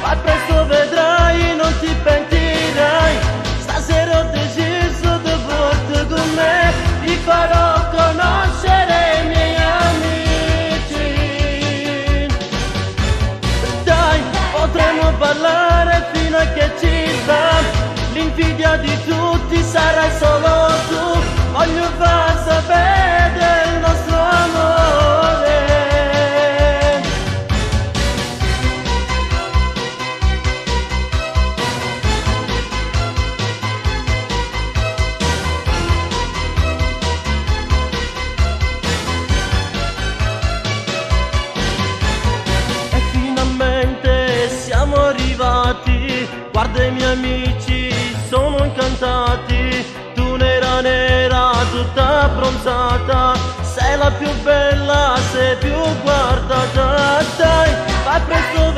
ma presto vedrai, non ti pentirai. Stasera ho deciso di portare con me, ti farò conoscere i miei amici. Dai, potremo parlare fino a che ci va, l'invidia di tutti sarai solo tu. Voglio far sapere del nostro amore. E finalmente siamo arrivati, guarda i miei amici sono incantati. Tu nera nera, tutta abbronzata, sei la più bella, sei più guardata. Dai, fai presto